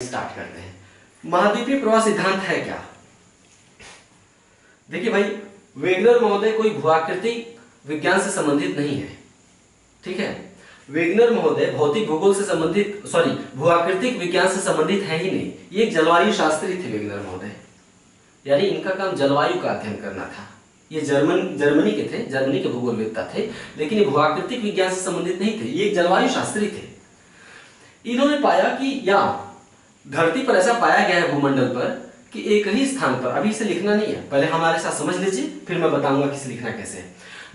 Start करते हैं। महाद्वीपीय प्रवाह सिद्धांत है क्या? देखिए भाई, वेगनर महोदय कोई भूआकृतिक विज्ञान से संबंधित नहीं है, ठीक है। वेगनर महोदय भौतिक भूगोल से संबंधित भूआकृतिक विज्ञान से संबंधित है ही नहीं। ये एक जलवायु शास्त्री थे वेगनर महोदय, यानी इनका काम जलवायु का अध्ययन करना था। ये जर्मनी के थे, जर्मनी के भूगोलवेत्ता थे, लेकिन ये भूआकृतिक विज्ञान से संबंधित नहीं थे। ये एक जलवायु शास्त्री थे। इन्होंने पाया कि या धरती पर ऐसा पाया गया है भूमंडल पर कि एक ही स्थान पर, अभी इसे लिखना नहीं है, पहले हमारे साथ समझ लीजिए, फिर मैं बताऊंगा कि इसे लिखना कैसे है।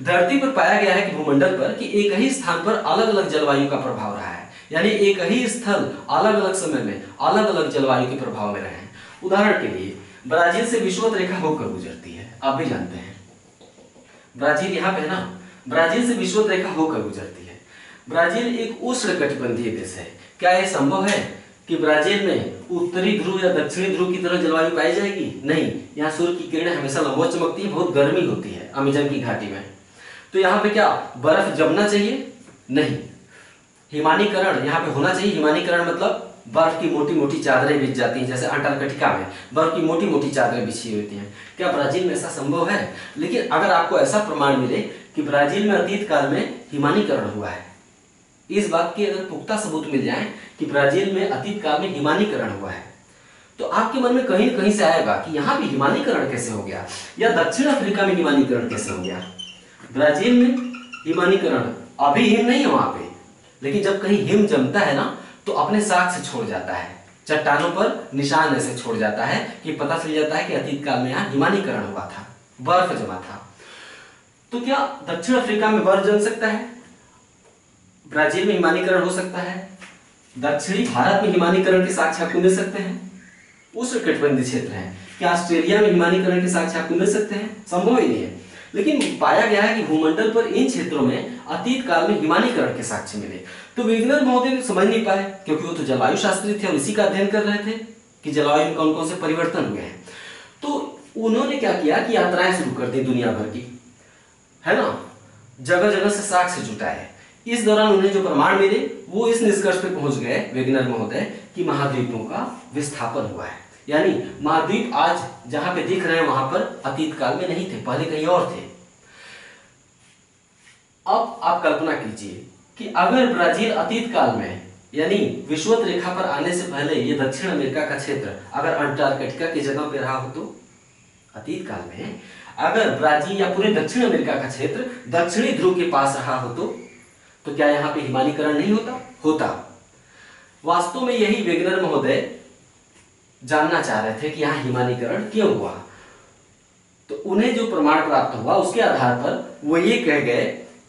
धरती पर पाया गया है कि भूमंडल पर कि एक ही स्थान पर अलग अलग जलवायु का प्रभाव रहा है, यानी एक ही स्थल अलग अलग समय में अलग अलग जलवायु के प्रभाव में रहे हैं। उदाहरण के लिए ब्राजील से विषुवत रेखा होकर गुजरती है, आप भी जानते हैं। ब्राजील यहाँ पे है ना, ब्राजील से विषुवत रेखा होकर गुजरती है। ब्राजील एक उष्णकटिबंधीय देश है। क्या यह संभव है कि ब्राजील में उत्तरी ध्रुव या दक्षिणी ध्रुव की तरह जलवायु पाई जाएगी? नहीं, यहाँ सूर्य की किरणें हमेशा लंबवत चमकती है, बहुत गर्मी होती है अमेज़न की घाटी में। तो यहाँ पे क्या बर्फ जमना चाहिए? नहीं। हिमानीकरण यहाँ पे होना चाहिए। हिमानीकरण मतलब बर्फ की मोटी मोटी चादरें बिछ जाती हैं, जैसे अंटार्कटिका में बर्फ की मोटी मोटी चादरें बिछी होती हैं। क्या ब्राजील में ऐसा संभव है? लेकिन अगर आपको ऐसा प्रमाण मिले कि ब्राजील में अतीत काल में हिमानीकरण हुआ है, इस बात के अगर पुख्ता सबूत मिल जाए कि ब्राजील में अतीत काल में हिमानीकरण हुआ है, तो आपके मन में कहीं न कहीं से आएगा कि यहाँ भी हिमानीकरण कैसे हो गया, या दक्षिण अफ्रीका में हिमानीकरण कैसे हो गया। ब्राजील में हिमानीकरण, अभी हिम नहीं है वहां पे, लेकिन जब कहीं हिम जमता है ना, तो अपने साक्ष्य छोड़ जाता है, चट्टानों पर निशान ऐसे छोड़ जाता है कि पता चल जाता है कि अतीत काल में यहाँ हिमानीकरण हुआ था, बर्फ जमा था। तो क्या दक्षिण अफ्रीका में बर्फ जम सकता है? ब्राजील में हिमानीकरण हो सकता है? दक्षिणी भारत में हिमानीकरण के साक्ष्य आपको मिल सकते हैं, उष्णकटिबंधीय क्षेत्र है। क्या ऑस्ट्रेलिया में हिमानीकरण के साक्ष्य आपको मिल सकते हैं? संभव ही नहीं है। लेकिन पाया गया है कि भूमंडल पर इन क्षेत्रों में अतीत काल में हिमानीकरण के साक्ष्य मिले। तो वेगनर महोदय समझ नहीं पाए, क्योंकि वो तो जलवायु शास्त्री थे और इसी का अध्ययन कर रहे थे कि जलवायु में कौन कौन से परिवर्तन हुए हैं। तो उन्होंने क्या किया कि यात्राएं शुरू कर दी दुनिया भर की, है ना, जगह जगह से साक्ष्य जुटाए। इस दौरान उन्हें जो प्रमाण मिले वो इस निष्कर्ष पे पहुंच गए वेगनर महोदय कि महाद्वीपों का विस्थापन हुआ है, यानी महाद्वीप आज जहां पे दिख रहे हैं वहां पर अतीत काल में नहीं थे, पहले कहीं और थे। अब आप कल्पना कीजिए कि अगर ब्राजील अतीत काल में, यानी विषुवत रेखा पर आने से पहले ये दक्षिण अमेरिका का क्षेत्र अगर अंटार्कटिका की जगह पे रहा हो, तो अतीत काल में अगर ब्राजील या पूरे दक्षिण अमेरिका का क्षेत्र दक्षिणी ध्रुव के पास रहा हो, तो क्या यहाँ पे हिमानीकरण नहीं होता? वास्तव में यही वेगनर महोदय जानना चाह रहे थे कि यहाँ हिमानीकरण क्यों हुआ। तो उन्हें जो प्रमाण प्राप्त हुआ उसके आधार पर वो ये कह गए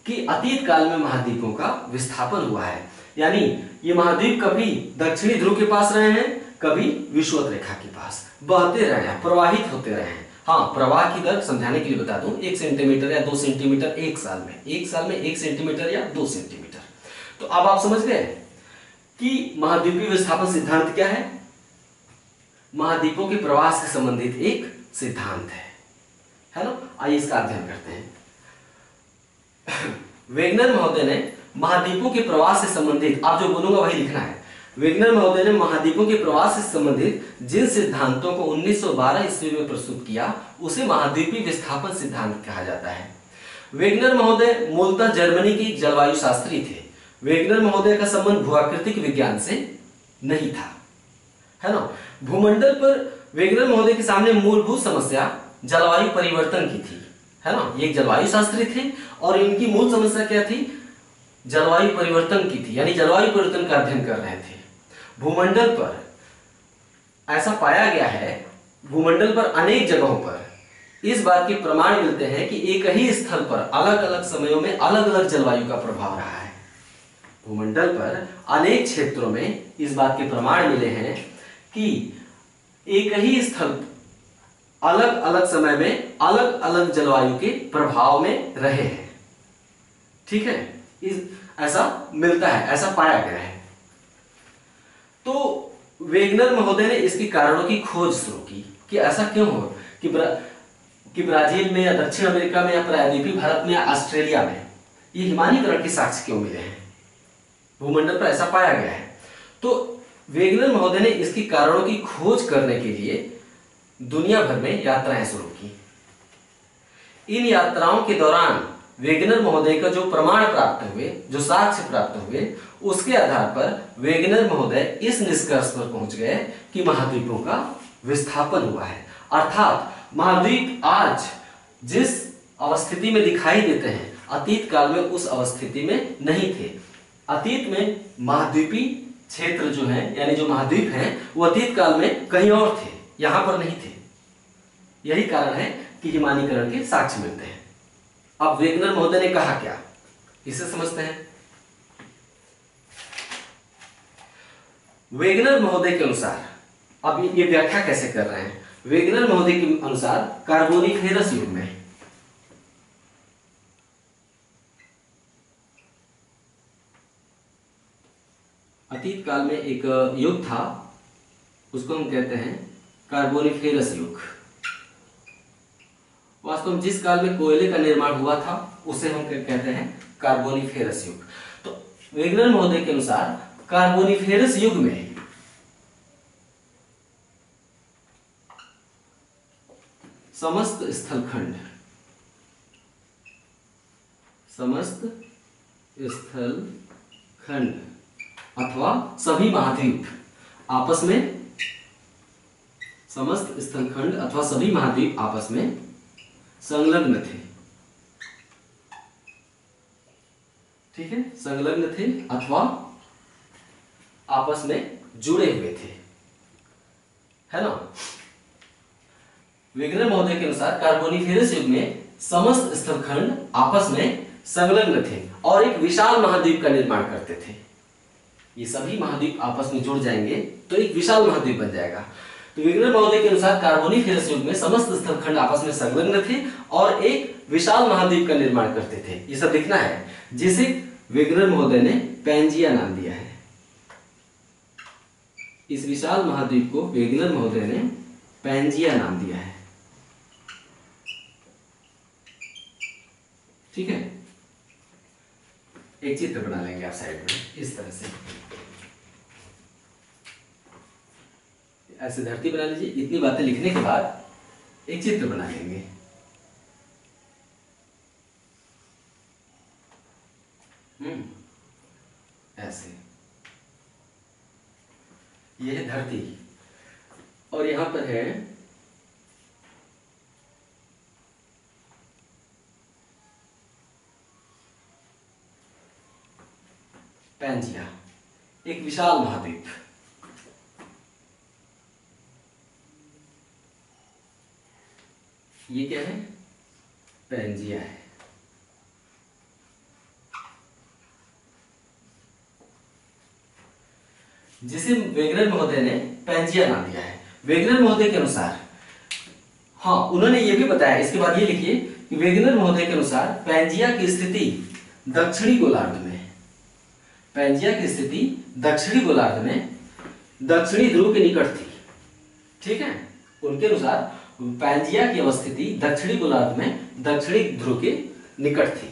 कि अतीत काल में महाद्वीपों का विस्थापन हुआ है, यानी ये महाद्वीप कभी दक्षिणी ध्रुव के पास रहे हैं, कभी विषुवत रेखा के पास बहते रहे हैं, प्रवाहित होते रहे हैं। हाँ, प्रवाह की दर समझाने के लिए बता दूं, 1 सेंटीमीटर या 2 सेंटीमीटर एक साल में 1 सेंटीमीटर या 2 सेंटीमीटर। तो अब आप समझ गए कि महाद्वीपीय विस्थापन सिद्धांत क्या है? महाद्वीपों के प्रवाह से संबंधित एक सिद्धांत है ना। आइए इसका अध्ययन करते हैं। वेगनर महोदय ने महाद्वीपों के प्रवाह से संबंधित, आप जो बोलूंगा वही लिखना है। वेगनर महोदय ने महाद्वीपों के प्रवाह से संबंधित जिन सिद्धांतों को 1912 ईस्वी में प्रस्तुत किया उसे महाद्वीपीय विस्थापन सिद्धांत कहा जाता है। वेगनर महोदय मूलतः जर्मनी के जलवायु शास्त्री थे। वेगनर महोदय का संबंध भूआकृतिक विज्ञान से नहीं था, है ना। भूमंडल पर वेगनर महोदय के सामने मूलभूत समस्या जलवायु परिवर्तन की थी, है ना। ये एक जलवायु शास्त्री थे और इनकी मूल समस्या क्या थी? जलवायु परिवर्तन की थी, यानी जलवायु परिवर्तन का अध्ययन कर रहे थे। भूमंडल पर ऐसा पाया गया है, भूमंडल पर अनेक जगहों पर इस बात के प्रमाण मिलते हैं कि एक ही स्थल पर अलग अलग समयों में अलग अलग जलवायु का प्रभाव रहा है। भूमंडल पर अनेक क्षेत्रों में इस बात के प्रमाण मिले हैं कि एक ही स्थल अलग अलग समय में अलग अलग जलवायु के प्रभाव में रहे हैं, ठीक है। ऐसा मिलता है, ऐसा पाया गया है। तो वेगनर महोदय ने इसके कारणों की खोज शुरू की कि ऐसा क्यों हो कि ब्राजील में या दक्षिण अमेरिका में या प्रायद्वीपीय भारत में या ऑस्ट्रेलिया में ये हिमानीकरण के साक्ष्य क्यों मिले हैं, भूमंडल पर ऐसा पाया गया है। तो वेगनर महोदय ने इसकी कारणों की खोज करने के लिए दुनिया भर में यात्राएं शुरू की। इन यात्राओं के दौरान वेगनर महोदय का जो प्रमाण प्राप्त हुए, जो साक्ष्य प्राप्त हुए, उसके आधार पर वेगनर महोदय इस निष्कर्ष पर पहुंच गए कि महाद्वीपों का विस्थापन हुआ है। अर्थात महाद्वीप आज जिस अवस्थिति में दिखाई देते हैं, अतीत काल में उस अवस्थिति में नहीं थे। अतीत में महाद्वीपी क्षेत्र जो है, यानी जो महाद्वीप हैं, वो अतीत काल में कहीं और थे, यहां पर नहीं थे। यही कारण है कि हिमानीकरण के साक्ष्य मिलते हैं। अब वेगनर महोदय ने कहा क्या, इसे समझते हैं। वेगनर महोदय के अनुसार, अब ये व्याख्या कैसे कर रहे हैं, वेगनर महोदय के अनुसार कार्बोनिफेरस युग में अतीत काल में एक युग था, उसको हम कहते हैं कार्बोनिफेरस युग। वास्तव में जिस काल में कोयले का निर्माण हुआ था उसे हम कहते हैं कार्बोनिफेरस युग। तो वेगनर महोदय के अनुसार कार्बोनिफेरस युग में समस्त स्थलखंड अथवा सभी महाद्वीप आपस में, समस्त स्थलखंड अथवा सभी महाद्वीप आपस में संलग्न थे। ठीक है, संलग्न थे अथवा आपस में जुड़े हुए थे, है ना। वेगनर महोदय के अनुसार कार्बोनिफेरस युग में समस्त स्थलखंड आपस में संलग्न थे और एक विशाल महाद्वीप का निर्माण करते थे। ये सभी महाद्वीप आपस में जुड़ जाएंगे तो एक विशाल महाद्वीप बन जाएगा। तो वेगनर महोदय के अनुसार कार्बोनिफेरस युग में समस्त स्थलखंड आपस में संलग्न थे और एक विशाल महाद्वीप का निर्माण करते थे। ये सब लिखना है, जिसे वेगनर महोदय ने पैंजिया नाम दिया है। इस विशाल महाद्वीप को वेगनर महोदय ने पैंजिया नाम दिया है। ठीक है, एक चित्र बना लेंगे आप साइड में इस तरह से, ऐसे धरती बना लीजिए। इतनी बातें लिखने के बाद एक चित्र बना लेंगे। ऐसे, यह है धरती और यहां पर है पैंजिया, एक विशाल महाद्वीप। ये क्या है, पैंजिया है। जिसे वेगनर महोदय ने पैंजिया नाम दिया है। वेगनर महोदय के अनुसार, हाँ, उन्होंने ये भी बताया, इसके बाद ये लिखिए कि वेगनर महोदय के अनुसार पैंजिया की स्थिति दक्षिणी गोलार्ध में, पैंजिया की स्थिति दक्षिणी गोलार्ध में दक्षिणी ध्रुव के निकट थी। ठीक है, उनके अनुसार पैंजिया की अवस्थिति दक्षिणी गोलार्ध में दक्षिणी ध्रुव के निकट थी।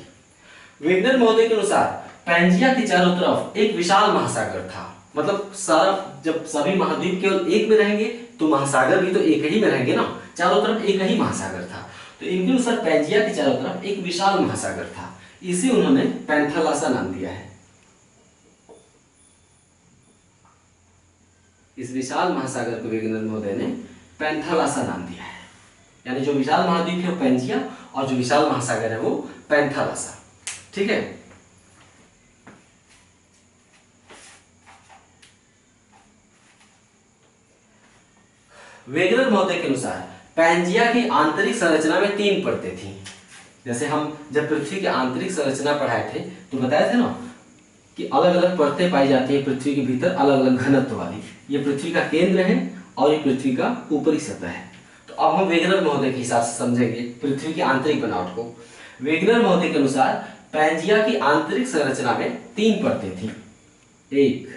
वेगनर महोदय के अनुसार पैंजिया के चारों तरफ एक विशाल महासागर था। मतलब सारा, जब सभी महाद्वीप केवल एक में रहेंगे तो महासागर भी तो एक ही में रहेंगे ना, चारों तरफ एक ही महासागर था। तो इनके अनुसार पैंजिया के चारों तरफ एक विशाल महासागर था। इसे उन्होंने पैंथालासा नाम दिया है। इस विशाल महासागर को वेगनर महोदय ने पैंथालासा नाम दिया है। यानी जो विशाल महाद्वीप है वो पैंजिया और जो विशाल महासागर है वो पैंथालासा। ठीक है, वेगनर महोदय के अनुसार पैंजिया की आंतरिक संरचना में 3 परतें थीं। जैसे हम जब पृथ्वी की आंतरिक संरचना पढ़ाए थे तो बताया था ना कि अलग अलग परतें पाई जाती है पृथ्वी के भीतर, अलग अलग घनत्व वाली। ये पृथ्वी का केंद्र है और ये पृथ्वी का ऊपरी सतह है। तो अब हम वेगनर महोदय के हिसाब से समझेंगे पृथ्वी की आंतरिक बनावट को। वेगनर महोदय के अनुसार पैंजिया की आंतरिक संरचना में 3 परतें थीं। एक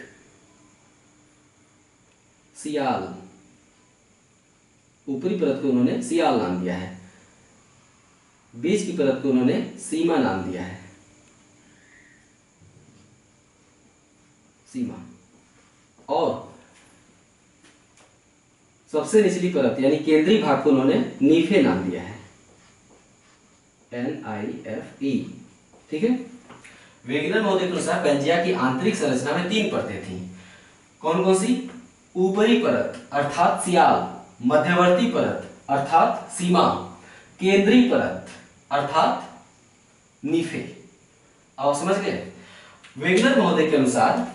सियाल, ऊपरी परत को उन्होंने सियाल नाम दिया है। बीच की परत को उन्होंने सीमा नाम दिया है, सीमा। और सबसे निचली परत यानी केंद्रीय भाग को उन्होंने नीफे नाम दिया है, NIFE। ठीक है। वेगनर महोदय के अनुसार पेंजिया की आंतरिक संरचना में 3 परतें थी। कौन कौन सी? ऊपरी परत अर्थात सियाल, मध्यवर्ती परत अर्थात सीमा, केंद्रीय परत अर्थात नीफे। अब समझ गए? वेगनर महोदय के अनुसार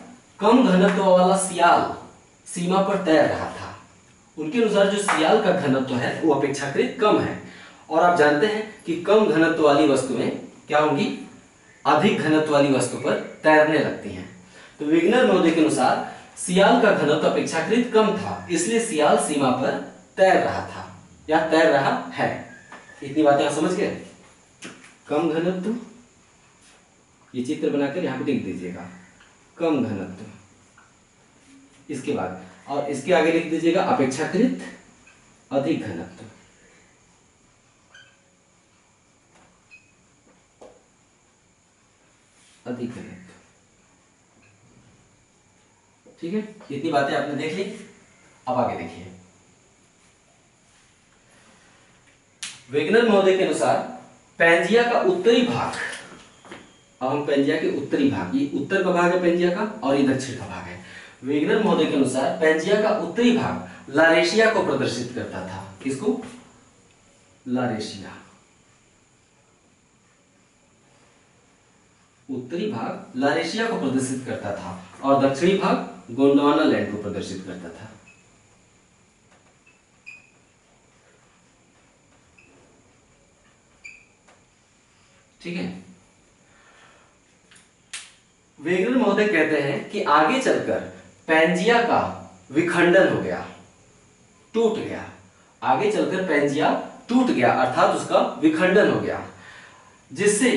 कम घनत्व वाला सियाल सीमा पर तैर रहा था। उनके अनुसार जो सियाल का घनत्व है वो अपेक्षाकृत कम है, और आप जानते हैं कि कम घनत्व वाली वस्तुएं क्या होंगी? अधिक घनत्व वाली वस्तु पर तैरने लगती हैं। तो वेगनर महोदय के अनुसार सियाल का घनत्व अपेक्षाकृत कम था, इसलिए सियाल सीमा पर तैर रहा था या तैर रहा है। इतनी बातें आप समझ गए? कम घनत्व, ये चित्र बनाकर यहां पे लिख दीजिएगा, कम घनत्व। इसके बाद और इसके आगे लिख दीजिएगा अपेक्षाकृत अधिक घनत्व। अधिक घनत्व। ठीक है, इतनी बातें आपने देख ली। अब आगे देखिए, वेगनर महोदय के अनुसार पेंजिया का उत्तरी भाग, अब हम पेंजिया के उत्तरी भाग, ये उत्तर का भाग है पेंजिया का और ये दक्षिण का भाग है। वेगनर महोदय के अनुसार पेंजिया का उत्तरी भाग लारेशिया को प्रदर्शित करता था। किसको? लारेशिया। उत्तरी भाग लारेशिया को प्रदर्शित करता था और दक्षिणी भाग गोंडवाना लैंड को प्रदर्शित करता था। ठीक है। वेगनर महोदय कहते हैं कि आगे चलकर पेंजिया का विखंडन हो गया, टूट गया। आगे चलकर पेंजिया टूट गया अर्थात उसका विखंडन हो गया, जिससे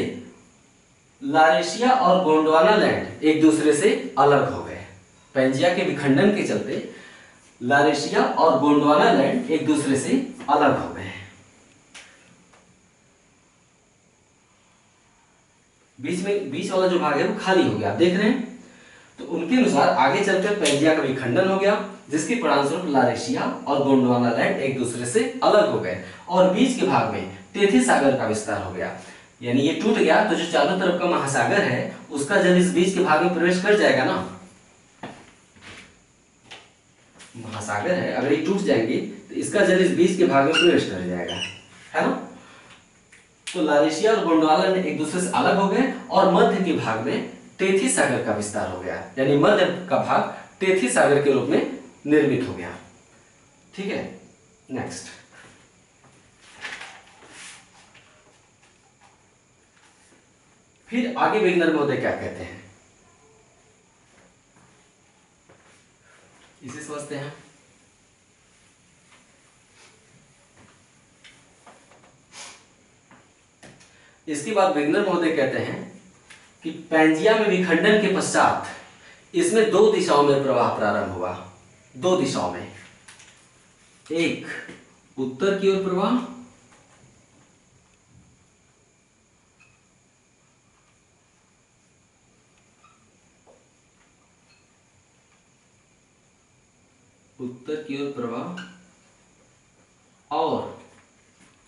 लारेशिया और गोंडवाना लैंड एक दूसरे से अलग हो गए। पेंजिया के विखंडन के चलते लारेशिया और गोंडवाना लैंड एक दूसरे से अलग हो गए। बीच वाला जो भाग है वो खाली हो गया, आप देख रहे हैं। तो उनके अनुसार आगे चलकर पेंजिया का विखंडन हो गया, जिसके परिणामस्वरूप लारेशिया और गोंडवाना लैंड एक दूसरे से अलग हो गए और बीच के भाग में टेथी सागर का विस्तार हो गया। यानी ये टूट गया तो जो चारों तरफ का महासागर है उसका जल इस बीच के भाग में प्रवेश कर जाएगा ना। महासागर है, अगर ये टूट जाएंगे तो इसका जल इस बीच के भाग में प्रवेश कर जाएगा, है ना। तो लारेशिया और गोंडवाना लैंड एक दूसरे से अलग हो गए और मध्य के भाग में टेथी सागर का विस्तार हो गया, यानी मध्य का भाग टेथी सागर के रूप में निर्मित हो गया। ठीक है, नेक्स्ट। फिर आगे वेगनर महोदय क्या कहते हैं, इसे समझते हैं। इसके बाद वेगनर महोदय कहते हैं कि पेंजिया में विखंडन के पश्चात इसमें 2 दिशाओं में प्रवाह प्रारंभ हुआ। 2 दिशाओं में, एक उत्तर की ओर प्रवाह, उत्तर की ओर प्रवाह और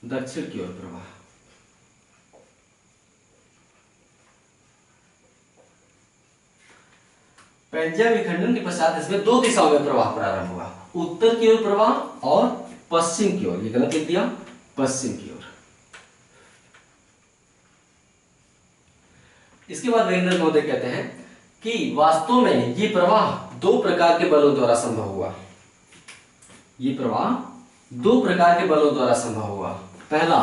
दक्षिण की ओर प्रवाह। पेंजिया विखंडन के पश्चात इसमें 2 दिशाओं में प्रवाह प्रारंभ हुआ, उत्तर की ओर प्रवाह और पश्चिम की ओर। ये गलत लिख दिया, पश्चिम की ओर। इसके बाद वेगनर महोदय कहते हैं कि वास्तव में ये प्रवाह 2 प्रकार के बलों द्वारा संभव हुआ। ये प्रवाह 2 प्रकार के बलों द्वारा संभव हुआ। पहला,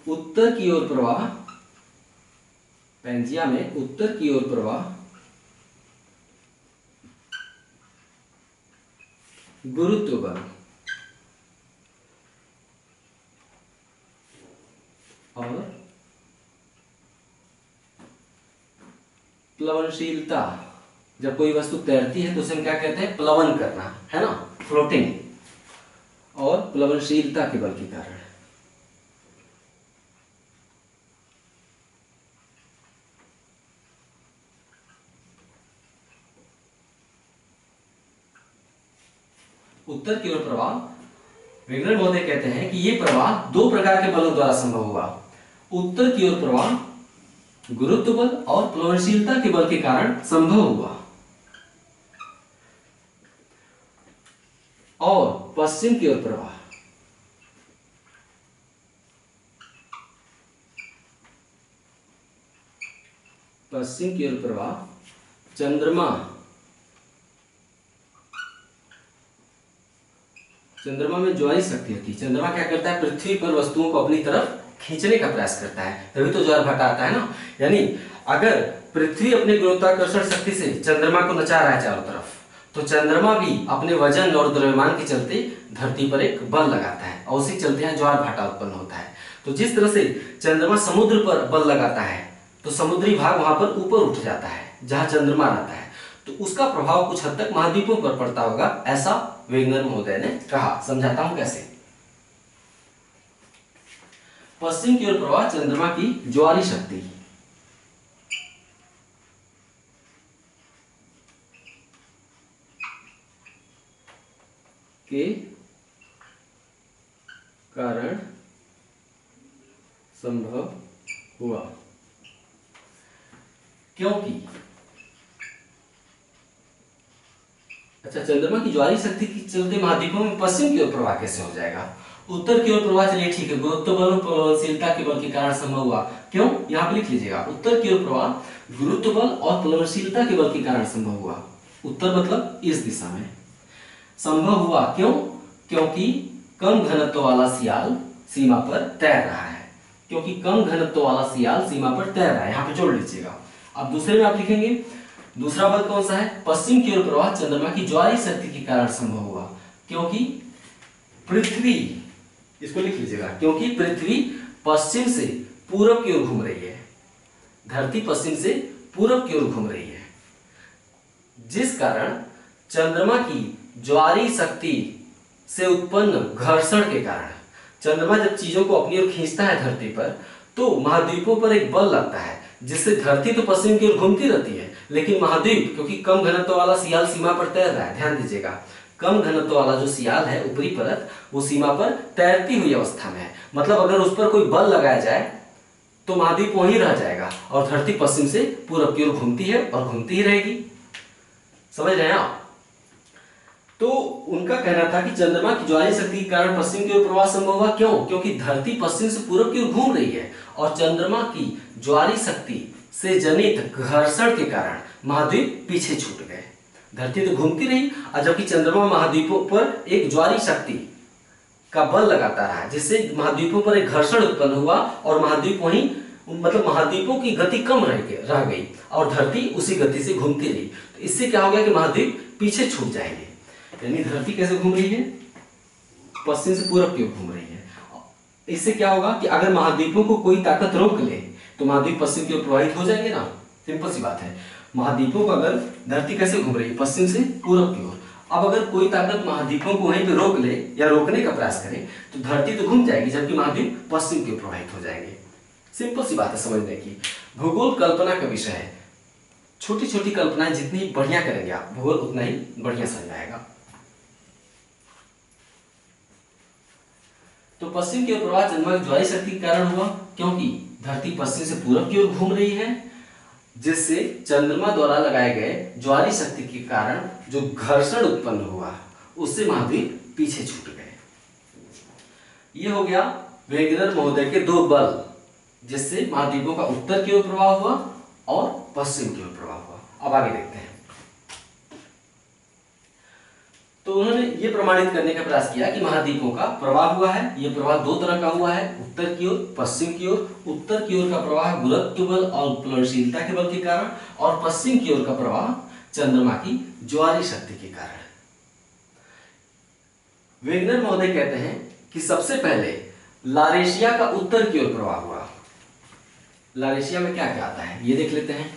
उत्तर की ओर प्रवाह, पेंजिया में उत्तर की ओर प्रवाह गुरुत्व बल और प्लवनशीलता। जब कोई वस्तु तैरती है तो उसे हम क्या कहते हैं? प्लवन करना, है ना, फ्लोटिंग। और प्लवनशीलता के बल के कारण। उत्तर की ओर प्रवाह, वेगनर महोदय कहते हैं कि यह प्रवाह दो प्रकार के बलों द्वारा संभव हुआ। उत्तर की ओर प्रवाह गुरुत्व बल और प्लवनशीलता के बल के कारण संभव हुआ, और पश्चिम की ओर प्रवाह चंद्रमा में ज्वारी शक्ति होती है। चंद्रमा क्या करता है, पृथ्वी पर वस्तुओं को अपनी तरफ खींचने का प्रयास करता है, तभी तो ज्वार भाटा आता है ना। यानी अगर पृथ्वी अपने गुरुत्वाकर्षण शक्ति से चंद्रमा को नचा रहा है चारों तरफ, तो चंद्रमा भी अपने वजन और द्रव्यमान के चलते धरती पर एक बल लगाता है, और उसी चलते यहाँ ज्वार भाटा उत्पन्न होता है। तो जिस तरह से चंद्रमा समुद्र पर बल लगाता है, तो समुद्री भाग वहां पर ऊपर उठ जाता है जहां चंद्रमा रहता है, तो उसका प्रभाव कुछ हद तक महाद्वीपों पर पड़ता होगा, ऐसा वेगनर महोदय ने कहा। समझाता हूं कैसे। पश्चिम की ओर प्रवाह चंद्रमा की ज्वारी शक्ति के कारण संभव हुआ, क्योंकि अच्छा, चंद्रमा की ज्वारी शक्ति के चलते महाद्वीपों में पश्चिम की ओर प्रवाह कैसे हो जाएगा। उत्तर की ओर प्रवाह चलिए ठीक है, गुरुत्व बल और प्लवनशीलता के बल के कारण संभव हुआ। क्यों, यहां पर लिख लीजिएगा, उत्तर की ओर प्रवाह गुरुत्व बल और प्लवनशीलता के बल के कारण संभव हुआ। उत्तर मतलब इस दिशा में संभव हुआ। क्यों, क्योंकि कम घनत्व वाला सियाल सीमा पर तैर रहा है। क्योंकि कम घनत्व वाला सियाल सीमा पर तैर रहा है, यहां पे जोड़ लीजिएगा। अब दूसरे में आप लिखेंगे, दूसरा बल कौन सा है, पश्चिम की ओर प्रवाह चंद्रमा की ज्वारी शक्ति के कारण संभव हुआ, क्योंकि पृथ्वी, इसको लिख लीजिएगा, क्योंकि पृथ्वी पश्चिम से पूरब की ओर घूम रही है। धरती पश्चिम से पूरब की ओर घूम रही है, जिस कारण चंद्रमा की ज्वारी शक्ति से उत्पन्न घर्षण के कारण, चंद्रमा जब चीजों को अपनी ओर खींचता है धरती पर, तो महाद्वीपों पर एक बल लगता है, जिससे धरती तो पश्चिम की ओर घूमती रहती है, लेकिन महाद्वीप क्योंकि कम घनत्व वाला सियाल सीमा पर तैर रहा है, ध्यान दीजिएगा, कम घनत्व वाला जो सियाल है ऊपरी परत, वो सीमा पर तैरती हुई अवस्था में है। मतलब अगर उस पर कोई बल लगाया जाए तो महाद्वीप वहीं रह जाएगा, और धरती पश्चिम से पूरब की ओर घूमती है और घूमती ही रहेगी। समझ रहे हैं आप। तो उनका कहना था कि चंद्रमा की ज्वारी शक्ति के कारण पश्चिम की ओर प्रवाह संभव हुआ। क्यों, क्योंकि धरती पश्चिम से पूरब की ओर घूम रही है, और चंद्रमा की ज्वारी शक्ति से जनित घर्षण के कारण महाद्वीप पीछे छूट गए। धरती तो घूमती रही, और जबकि चंद्रमा महाद्वीपों पर एक ज्वारी शक्ति का बल लगाता रहा, जिससे महाद्वीपों पर एक घर्षण उत्पन्न हुआ, और महाद्वीप वहीं, मतलब महाद्वीपों की गति कम रह गई, और धरती उसी गति से घूमती रही। तो इससे क्या हो गया कि महाद्वीप पीछे छूट जाएंगे। यानी धरती कैसे घूम रही है, पश्चिम से पूरब की ओर घूम रही है। इससे क्या होगा कि अगर महाद्वीपों को कोई ताकत रोक ले, तो महाद्वीप पश्चिम की ओर प्रवाहित हो जाएंगे ना। सिंपल सी बात है। महाद्वीपों को अगर, धरती कैसे घूम रही है, पश्चिम से पूरब की ओर, अब अगर कोई ताकत महाद्वीपों को वहीं पे रोक ले या रोकने का प्रयास करे, तो धरती तो घूम जाएगी, जबकि महाद्वीप पश्चिम की ओर प्रवाहित हो जाएंगे। सिंपल सी बात है समझने की। भूगोल कल्पना का विषय है। छोटी छोटी कल्पनाएं जितनी बढ़िया करेंगे आप, भूगोल उतना ही बढ़िया समझ आएगा। तो पश्चिम की ओर प्रवाह चंद्रमा की ज्वारी शक्ति के कारण हुआ, क्योंकि धरती पश्चिम से पूरब की ओर घूम रही है, जिससे चंद्रमा द्वारा लगाए गए ज्वारी शक्ति के कारण जो घर्षण उत्पन्न हुआ, उससे महाद्वीप पीछे छूट गए। यह हो गया वेगनर महोदय के दो बल, जिससे महाद्वीपों का उत्तर की ओर प्रवाह हुआ और पश्चिम की ओर प्रवाह हुआ। अब आगे देखते हैं। तो उन्होंने ये प्रमाणित करने का प्रयास किया कि महाद्वीपों का प्रवाह हुआ है। यह प्रवाह दो तरह का हुआ है, उत्तर की ओर, पश्चिम की ओर। उत्तर की ओर का प्रवाह गुरुत्व बल और प्लवनशीलता के बल के कारण, और पश्चिम की ओर का प्रवाह चंद्रमा की ज्वारी शक्ति के कारण। वेगनर महोदय कहते हैं कि सबसे पहले लारेशिया का उत्तर की ओर प्रवाह हुआ। लारेशिया में क्या क्या आता है ये देख लेते हैं।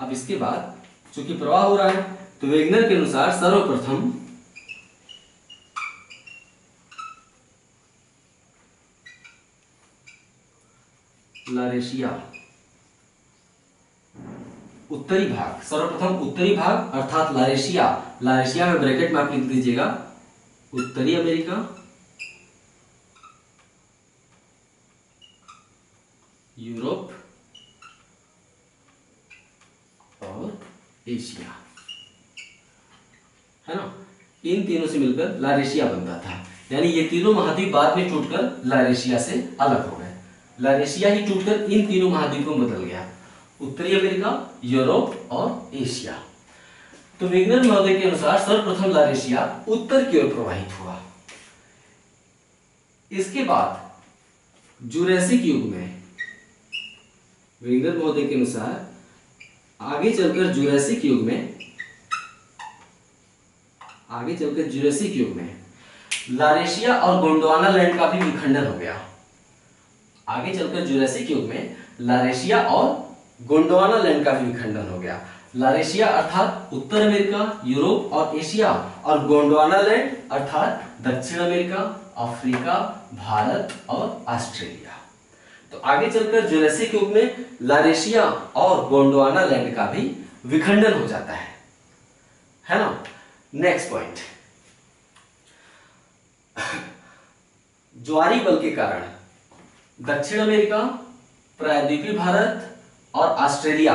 अब इसके बाद चूंकि प्रवाह हो रहा है, तो वेगनर के अनुसार सर्वप्रथम लारेशिया उत्तरी भाग, सर्वप्रथम उत्तरी भाग अर्थात लारेशिया, लारेशिया में ब्रैकेट में आप लिख दीजिएगा उत्तरी अमेरिका, यूरोप और एशिया, है ना। इन तीनों से मिलकर लारेशिया बनता था, यानी ये तीनों महाद्वीप बाद में टूटकर लारेशिया से अलग हो गए। लारेशिया ही टूटकर इन तीनों महाद्वीपों में बदल गया, उत्तरी अमेरिका, यूरोप और एशिया। तो वेगनर महोदय के अनुसार सर्वप्रथम लारेशिया उत्तर की ओर प्रवाहित हुआ। इसके बाद जुरैसिक युग में, वेगनर महोदय के अनुसार आगे चलकर जुरैसिक युग में लारेशिया और गोंडवाना लैंड का भी विखंडन हो गया। आगे चलकर जुरैसिक युग में लारेशिया और गोंडवाना लैंड का भी विखंडन हो गया। लारेशिया अर्थात उत्तर अमेरिका, यूरोप और एशिया, और गोंडवाना लैंड अर्थात दक्षिण अमेरिका, अफ्रीका, भारत और ऑस्ट्रेलिया। तो आगे चलकर जुरैसिक युग में लारेशिया और गोंडवाना लैंड का भी विखंडन हो जाता है ना। नेक्स्ट पॉइंट, ज्वारी बल के कारण दक्षिण अमेरिका, प्रायद्वीपीय भारत और ऑस्ट्रेलिया,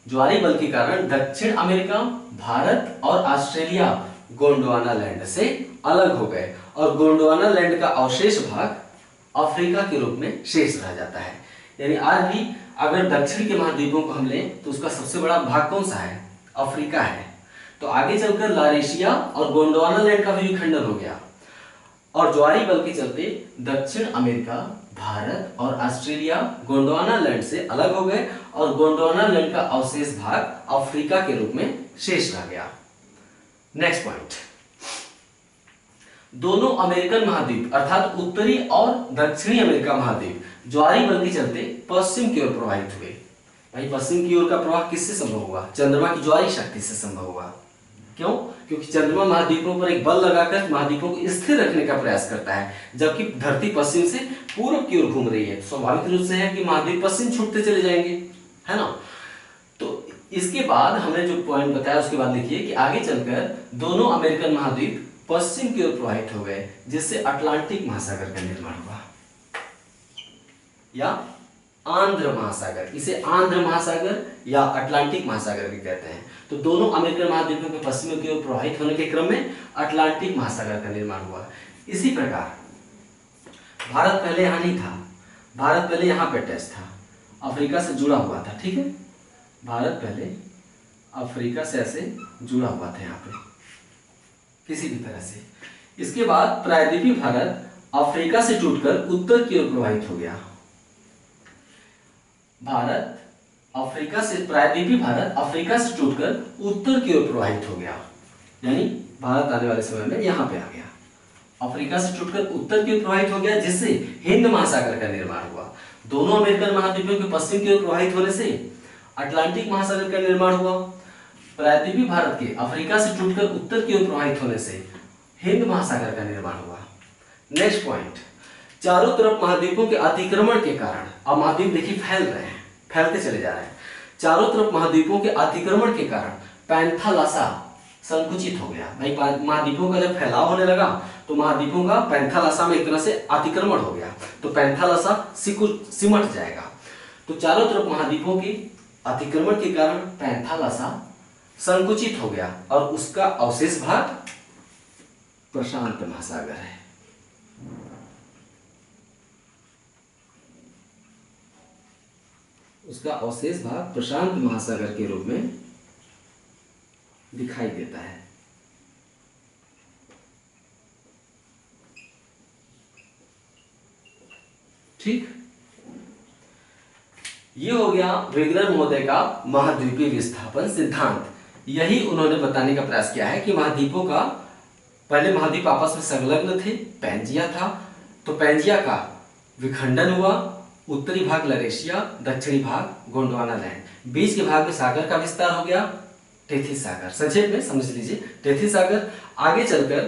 ज्वारी बल के कारण दक्षिण अमेरिका, भारत और ऑस्ट्रेलिया गोंडवाना लैंड से अलग हो गए, और गोंडवाना लैंड का अवशेष भाग अफ्रीका के रूप में शेष रह जाता है। यानी आज भी अगर दक्षिण के महाद्वीपों को हम लें तो उसका सबसे बड़ा भाग कौन सा है? अफ्रीका है। तो आगे चलकर लारेशिया और गोंडवाना लैंड का भी विखंडन हो गया, और ज्वारी बल के चलते दक्षिण अमेरिका, भारत और ऑस्ट्रेलिया गोंडवाना लैंड से अलग हो गए, और गोंडवाना लैंड का अवशेष भाग अफ्रीका के रूप में शेष रह गया। नेक्स्ट पॉइंट, दोनों अमेरिकन महाद्वीप अर्थात उत्तरी और दक्षिणी अमेरिका महाद्वीप ज्वारी बल के चलते पश्चिम की ओर प्रवाहित हुए। भाई पश्चिम की ओर का प्रवाह किससे संभव हुआ? चंद्रमा की ज्वारी शक्ति से संभव हुआ। क्यों? क्योंकि चंद्रमा महाद्वीपों पर एक बल लगाकर महाद्वीपों को स्थिर रखने का प्रयास करता है, जबकि धरती पश्चिम से पूर्व की ओर घूम रही है। स्वाभाविक रूप से है कि महाद्वीप पश्चिम छूटते चले जाएंगे, है ना। तो इसके बाद हमने जो पॉइंट बताया उसके बाद लिखिए कि आगे चलकर दोनों अमेरिकन महाद्वीप पश्चिम की ओर प्रवाहित हो गए, जिससे अटलांटिक महासागर का निर्माण हुआ, या आंध्र महासागर। इसे आंध्र महासागर या अटलांटिक महासागर भी कहते हैं। तो दोनों अमेरिकन महाद्वीपों के पश्चिम की ओर प्रवाहित होने के क्रम में अटलांटिक महासागर का निर्माण हुआ। इसी प्रकार भारत पहले यहां नहीं था, भारत पहले यहां पे अटैच था, अफ्रीका से जुड़ा हुआ था, ठीक है। भारत पहले अफ्रीका से ऐसे जुड़ा हुआ था यहाँ पे किसी भी तरह से। इसके बाद प्रायद्वीपीय भारत अफ्रीका से टूटकर उत्तर की ओर प्रवाहित हो गया। भारत अफ्रीका से, प्रायद्वीपीय भारत अफ्रीका से टूटकर उत्तर की ओर प्रवाहित हो गया, यानी भारत आने वाले समय में यहां पे आ गया। अफ्रीका से टूटकर उत्तर की ओर प्रवाहित हो गया, जिससे हिंद महासागर का निर्माण हुआ। दोनों अमेरिकन महाद्वीपों के पश्चिम की ओर प्रवाहित होने से अटलांटिक महासागर का निर्माण हुआ। प्रायद्वीपीय भारत के अफ्रीका से टूटकर उत्तर की ओर प्रवाहित होने से हिंद महासागर का निर्माण हुआ। नेक्स्ट पॉइंट, चारों तरफ महाद्वीपों के अतिक्रमण के कारण, अब महाद्वीप देखिए फैल रहे हैं, फैलते चले जा रहे हैं। चारों तरफ महाद्वीपों के अतिक्रमण के कारण पैंथालासा संकुचित हो गया। भाई महाद्वीपों का जब फैलाव होने लगा तो महाद्वीपों का पैंथालासा में एक तरह से अतिक्रमण हो गया, तो पैंथालासा सिमट जाएगा। तो चारों तरफ महाद्वीपों के अतिक्रमण के कारण पैंथालासा संकुचित हो गया, और उसका अवशेष भाग प्रशांत महासागर है। उसका अवशेष भाग प्रशांत महासागर के रूप में दिखाई देता है। ठीक, ये हो गया वेगनर महोदय का महाद्वीपीय विस्थापन सिद्धांत। यही उन्होंने बताने का प्रयास किया है कि महाद्वीपों का, पहले महाद्वीप आपस में संलग्न थे, पैंजिया था, तो पैंजिया का विखंडन हुआ, उत्तरी भाग लरेशिया, दक्षिणी भाग गोंडवाना लैंड, बीच के भाग में सागर का विस्तार हो गया, टेथिस सागर। संक्षेप में समझ लीजिए, टेथिस सागर। आगे चलकर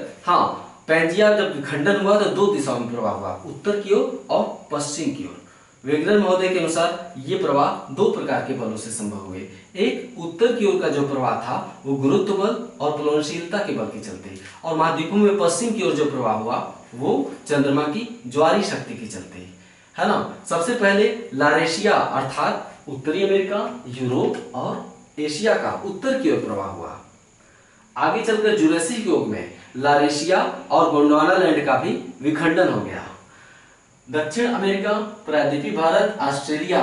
पैंजिया जब विखंडन हुआ तो दो दिशाओं में प्रवाह हुआ, उत्तर की ओर और पश्चिम की ओर। वेगनर महोदय के अनुसार ये प्रवाह दो प्रकार के बलों से संभव हुए। एक उत्तर की ओर का जो प्रवाह था वो गुरुत्व बल और प्लवनशीलता के बल के चलते, और महाद्वीपों में पश्चिम की ओर जो प्रवाह हुआ वो चंद्रमा की ज्वारीय शक्ति के चलते, है ना। सबसे पहले लारेशिया अर्थात उत्तरी अमेरिका, यूरोप और एशिया का उत्तर की ओर प्रवाह हुआ। आगे चलकर जुरासिक युग में लारेशिया और गोंडवाना लैंड का भी विखंडन हो गया। दक्षिण अमेरिका, प्रायद्वीपीय भारत, ऑस्ट्रेलिया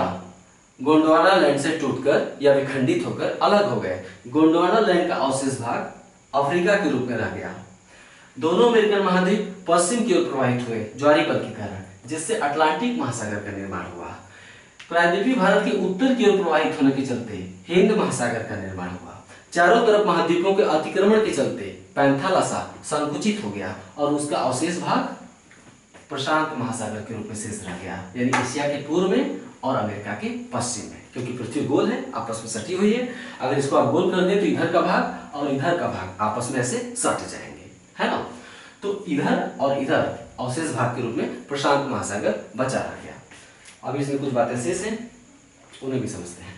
गोंडवाना लैंड से टूटकर या विखंडित होकर अलग हो गए। गोंडवाना लैंड का अवशेष भाग अफ्रीका के रूप में रह गया। दोनों अमेरिकन महाद्वीप पश्चिम की ओर प्रवाहित हुए ज्वारीय बल के कारण, जिससे अटलांटिक महासागर का निर्माण हुआ। प्रायद्वीपीय भारत के उत्तर की ओर प्रवाहित होने के चलते हिंद महासागर का निर्माण हुआ। चारों तरफ महाद्वीपों के अतिक्रमण के चलते पैंथालसा संकुचित हो गया और उसका अवशेष भाग प्रशांत महासागर के रूप में शेष रह गया, यानी एशिया के पूर्व में और अमेरिका के पश्चिम में। क्योंकि पृथ्वी गोल है, आपस में सटी हुई है, अगर इसको आप गोल कर दें तो इधर का भाग और इधर का भाग आपस में ऐसे सट जाएंगे, है ना। तो इधर और इधर अवशेष भाग के रूप में प्रशांत महासागर बचा रह गया। अब इसमें कुछ बातें शेष हैं, उन्हें भी समझते हैं।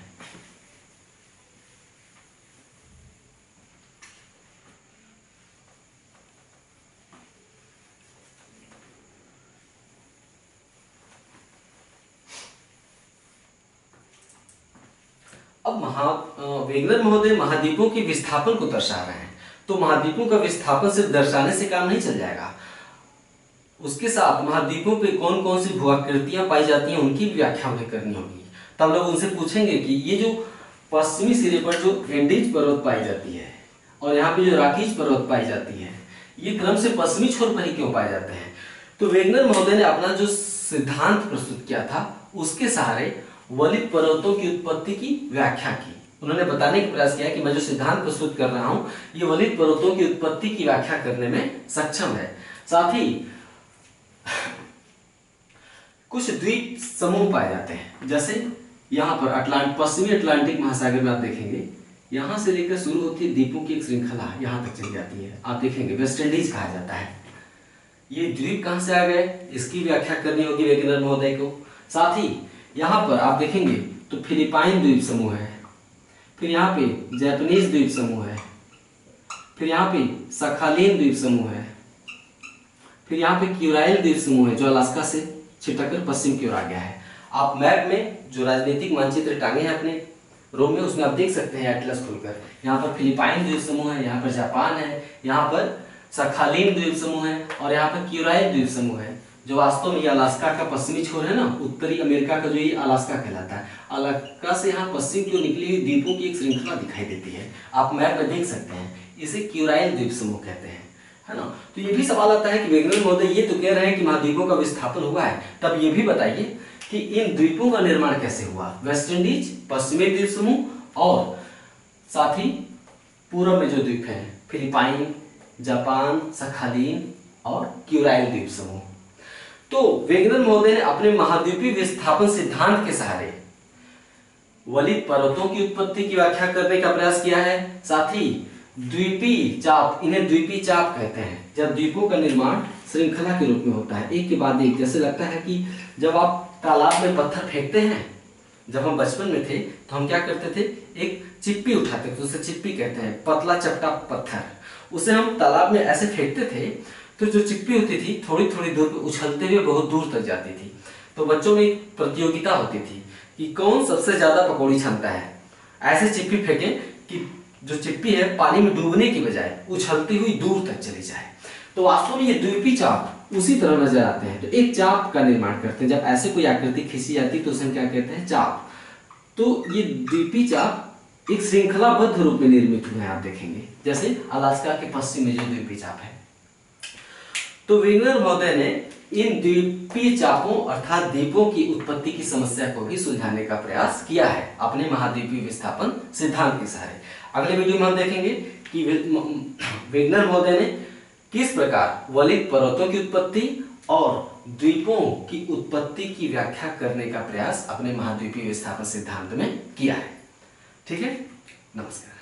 अब वेगनर महोदय महाद्वीपों के विस्थापन को दर्शा रहे हैं, तो महाद्वीपों का विस्थापन सिर्फ दर्शाने से काम नहीं चल जाएगा, उसके साथ महाद्वीपों पे कौन कौन सी भूआकृतियां पाई जाती हैं उनकी व्याख्या उन्हें करनी होगी। तब लोग उनसे पूछेंगे कि ये जो पश्चिमी सिरे पर जो एंडीज पर्वत पाई जाती है और यहाँ पे जो रॉकीज पर्वत पाई जाती है, ये क्रम से पश्चिमी छोर पर ही क्यों पाए जाते हैं। तो वेगनर महोदय ने अपना जो सिद्धांत प्रस्तुत किया था उसके सहारे वलित पर्वतों की उत्पत्ति की व्याख्या की। उन्होंने बताने का प्रयास किया कि मैं जो सिद्धांत प्रस्तुत कर रहा हूं ये वलित पर्वतों की उत्पत्ति की व्याख्या करने में सक्षम है। साथ ही कुछ द्वीप समूह पाए जाते हैं, जैसे यहाँ पर पश्चिमी अटलांटिक महासागर में आप देखेंगे यहां से लेकर शुरू होती है द्वीपों की एक श्रृंखला यहां तक चली जाती है। आप देखेंगे वेस्ट इंडीज कहा जाता है। ये द्वीप कहां से आ गए इसकी व्याख्या करनी होगी वेगनर महोदय को। साथ ही यहाँ पर आप देखेंगे तो फिलिपाइन द्वीप समूह है, फिर यहाँ पे जापानीज द्वीप समूह है, फिर यहाँ पे सखालिन द्वीप समूह है, फिर यहाँ पे क्यूराइल द्वीप समूह है जो अलास्का से छिटकर पश्चिम की ओर आ गया है। आप मैप में जो राजनीतिक मानचित्र टांगे हैं अपने रूम में उसमें आप देख सकते हैं एटलस खोलकर। यहाँ पर फिलिपाइन द्वीप समूह है, यहाँ पर जापान है, यहाँ पर सखालिन द्वीप समूह है और यहाँ पर क्यूराइल द्वीप समूह है जो वास्तव में ये अलास्का का पश्चिमी छोर है ना, उत्तरी अमेरिका का जो ये अलास्का कहलाता है। अलास्का से यहाँ पश्चिम की ओर निकली हुई द्वीपों की एक श्रृंखला दिखाई देती है, आप मैप में देख सकते हैं। इसे क्यूराइल द्वीप समूह कहते हैं, है ना। तो ये भी सवाल आता है कि वेगनर महोदय ये तो कह रहे हैं कि महाद्वीपों का विस्थापन हुआ है, तब ये भी बताइए कि इन द्वीपों का निर्माण कैसे हुआ। वेस्ट इंडीज, पश्चिमी द्वीप समूह और साथ ही पूर्व में जो द्वीप है फिलिपाइन, जापान, सखालिन और क्यूराइल द्वीप समूह। तो वेगनर महोदय ने अपने महाद्वीपीय विस्थापन सिद्धांत के सहारे वलित पर्वतों की उत्पत्ति की व्याख्या करने का प्रयास किया है। साथ ही द्वीपीय चाप, इन्हें द्वीपीय चाप कहते हैं, जब द्वीपों का निर्माण श्रृंखला के रूप में होता है एक के बाद एक। जैसे लगता है कि जब आप तालाब में पत्थर फेंकते हैं, जब हम बचपन में थे तो हम क्या करते थे, एक चिप्पी उठाते थे, उसे चिप्पी कहते हैं, पतला चपटा पत्थर, उसे हम तालाब में ऐसे फेंकते थे तो जो चिप्पी होती थी थोड़ी थोड़ी दूर पे उछलते हुए बहुत दूर तक जाती थी। तो बच्चों में एक प्रतियोगिता होती थी कि कौन सबसे ज्यादा पकौड़ी छानता है। ऐसे चिप्पी फेंके कि जो चिप्पी है पानी में डूबने की बजाय उछलती हुई दूर तक चली जाए। तो वास्तव में ये द्वीपीय चाप उसी तरह नजर आते हैं। तो एक चाप का निर्माण करते हैं, जब ऐसे कोई आकृति खींची जाती है तो उसे क्या कहते हैं, चाप। तो ये द्वीपीय चाप एक श्रृंखलाबद्ध रूप में निर्मित हुए हैं, आप देखेंगे जैसे अलास्का के पश्चिम में जो द्वीपीय चाप है। तो वेगनर महोदय ने इन द्वीपीय चापों अर्थात द्वीपों की उत्पत्ति की समस्या को भी सुलझाने का प्रयास किया है अपने महाद्वीपीय विस्थापन सिद्धांत के सहारे। अगले वीडियो में हम देखेंगे कि वेगनर महोदय ने किस प्रकार वलित पर्वतों की उत्पत्ति और द्वीपों की उत्पत्ति की व्याख्या करने का प्रयास अपने महाद्वीपीय विस्थापन सिद्धांत में किया है। ठीक है, नमस्कार।